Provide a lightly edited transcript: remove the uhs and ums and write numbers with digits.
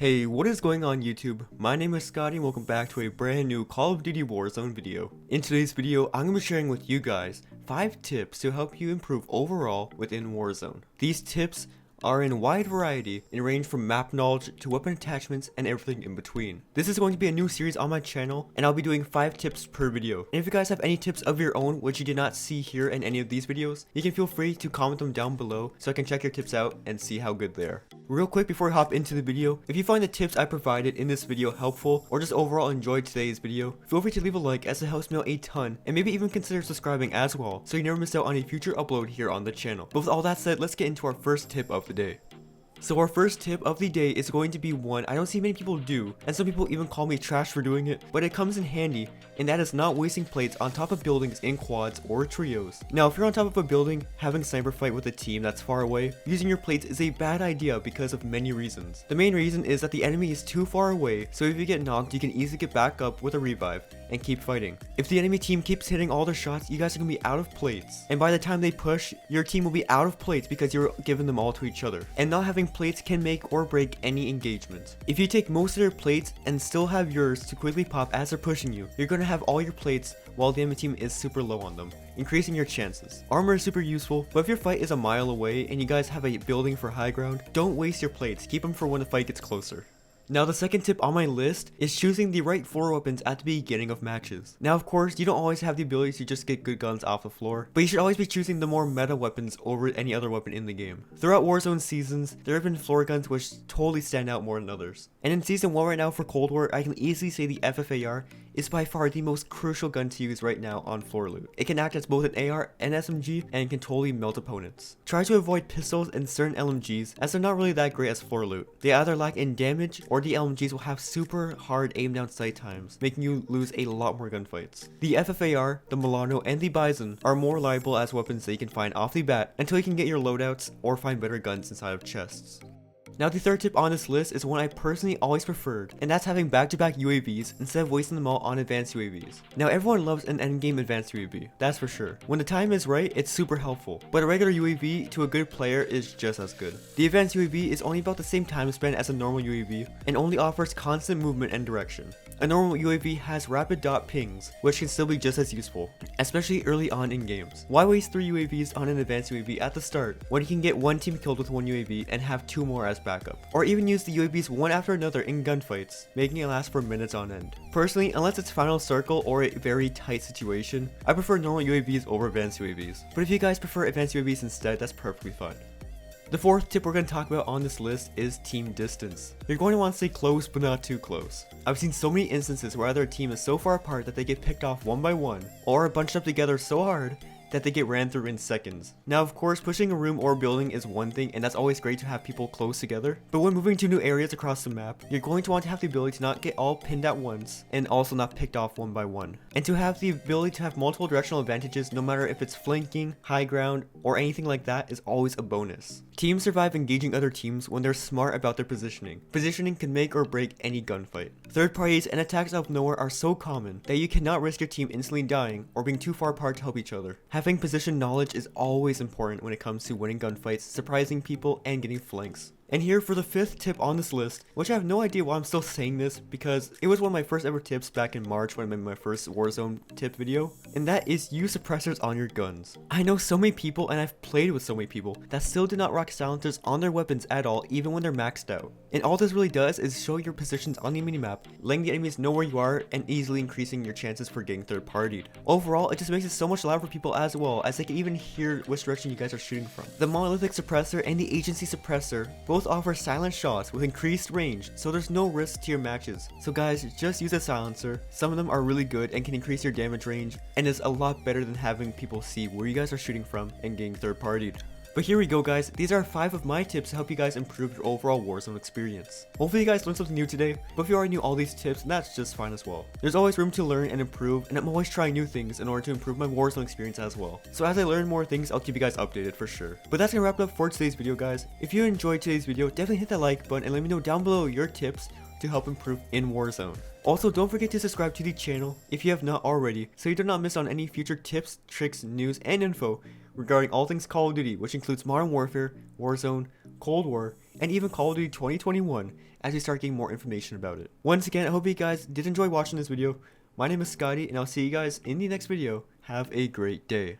Hey, what is going on YouTube? My name is Scotty and welcome back to a brand new Call of Duty Warzone video. In today's video, I'm going to be sharing with you guys 5 tips to help you improve overall within Warzone. These tips are in wide variety and range from map knowledge to weapon attachments and everything in between. This is going to be a new series on my channel and I'll be doing 5 tips per video. And if you guys have any tips of your own which you did not see here in any of these videos, you can feel free to comment them down below so I can check your tips out and see how good they are. Real quick before we hop into the video, if you find the tips I provided in this video helpful or just overall enjoyed today's video, feel free to leave a like as it helps me out a ton and maybe even consider subscribing as well so you never miss out on a future upload here on the channel. But with all that said, let's get into our first tip of the day. So our first tip of the day is going to be one I don't see many people do, and some people even call me trash for doing it, but it comes in handy, and that is not wasting plates on top of buildings in quads or trios. Now if you're on top of a building, having a sniper fight with a team that's far away, using your plates is a bad idea because of many reasons. The main reason is that the enemy is too far away, so if you get knocked you can easily get back up with a revive and keep fighting. If the enemy team keeps hitting all their shots, you guys are going to be out of plates, and by the time they push, your team will be out of plates because you're giving them all to each other, and not having plates can make or break any engagement. If you take most of their plates and still have yours to quickly pop as they're pushing you, you're going to have all your plates while the enemy team is super low on them, increasing your chances. Armor is super useful, but if your fight is a mile away and you guys have a building for high ground, don't waste your plates, keep them for when the fight gets closer. Now the second tip on my list is choosing the right floor weapons at the beginning of matches. Now of course, you don't always have the ability to just get good guns off the floor, but you should always be choosing the more meta weapons over any other weapon in the game. Throughout Warzone seasons, there have been floor guns which totally stand out more than others. And in Season 1 right now for Cold War, I can easily say the FFAR is by far the most crucial gun to use right now on floor loot. It can act as both an AR and SMG and can totally melt opponents. Try to avoid pistols and certain LMGs as they're not really that great as floor loot. They either lack in damage or the LMGs will have super hard aim down sight times, making you lose a lot more gunfights. The FFAR, the Milano, and the Bison are more reliable as weapons that you can find off the bat until you can get your loadouts or find better guns inside of chests. Now the third tip on this list is one I personally always preferred, and that's having back-to-back UAVs instead of wasting them all on advanced UAVs. Now everyone loves an endgame advanced UAV, that's for sure. When the time is right, it's super helpful, but a regular UAV to a good player is just as good. The advanced UAV is only about the same time span as a normal UAV, and only offers constant movement and direction. A normal UAV has rapid dot pings, which can still be just as useful, especially early on in games. Why waste 3 UAVs on an advanced UAV at the start, when you can get one team killed with one UAV and have 2 more as backup? Or even use the UAVs one after another in gunfights, making it last for minutes on end. Personally, unless it's final circle or a very tight situation, I prefer normal UAVs over advanced UAVs. But if you guys prefer advanced UAVs instead, that's perfectly fine. The fourth tip we're going to talk about on this list is team distance. You're going to want to stay close but not too close. I've seen so many instances where either a team is so far apart that they get picked off one by one, or are bunched up together so hard that they get ran through in seconds. Now of course, pushing a room or building is one thing, and that's always great to have people close together, but when moving to new areas across the map, you're going to want to have the ability to not get all pinned at once, and also not picked off one by one. And to have the ability to have multiple directional advantages, no matter if it's flanking, high ground, or anything like that, is always a bonus. Teams survive engaging other teams when they're smart about their positioning. Positioning can make or break any gunfight. Third parties and attacks out of nowhere are so common that you cannot risk your team instantly dying or being too far apart to help each other. Having position knowledge is always important when it comes to winning gunfights, surprising people, and getting flanks. And here for the 5th tip on this list, which I have no idea why I'm still saying this because it was one of my first ever tips back in March when I made my first Warzone tip video, and that is use suppressors on your guns. I know so many people, and I've played with so many people, that still do not rock silencers on their weapons at all even when they're maxed out. And all this really does is show your positions on the minimap, letting the enemies know where you are and easily increasing your chances for getting third partied. Overall, it just makes it so much louder for people as well, as they can even hear which direction you guys are shooting from. The monolithic suppressor and the agency suppressor both offer silent shots with increased range, so there's no risk to your matches. So guys, just use a silencer. Some of them are really good and can increase your damage range, and is a lot better than having people see where you guys are shooting from and getting third partied. But here we go guys, these are 5 of my tips to help you guys improve your overall Warzone experience. Hopefully you guys learned something new today, but if you already knew all these tips, that's just fine as well. There's always room to learn and improve, and I'm always trying new things in order to improve my Warzone experience as well. So as I learn more things, I'll keep you guys updated for sure. But that's gonna wrap it up for today's video guys. If you enjoyed today's video, definitely hit that like button and let me know down below your tips to help improve in Warzone. Also, don't forget to subscribe to the channel if you have not already, so you do not miss on any future tips, tricks, news, and info regarding all things Call of Duty, which includes Modern Warfare, Warzone, Cold War, and even Call of Duty 2021 as we start getting more information about it. Once again, I hope you guys did enjoy watching this video. My name is Scotty, and I'll see you guys in the next video. Have a great day.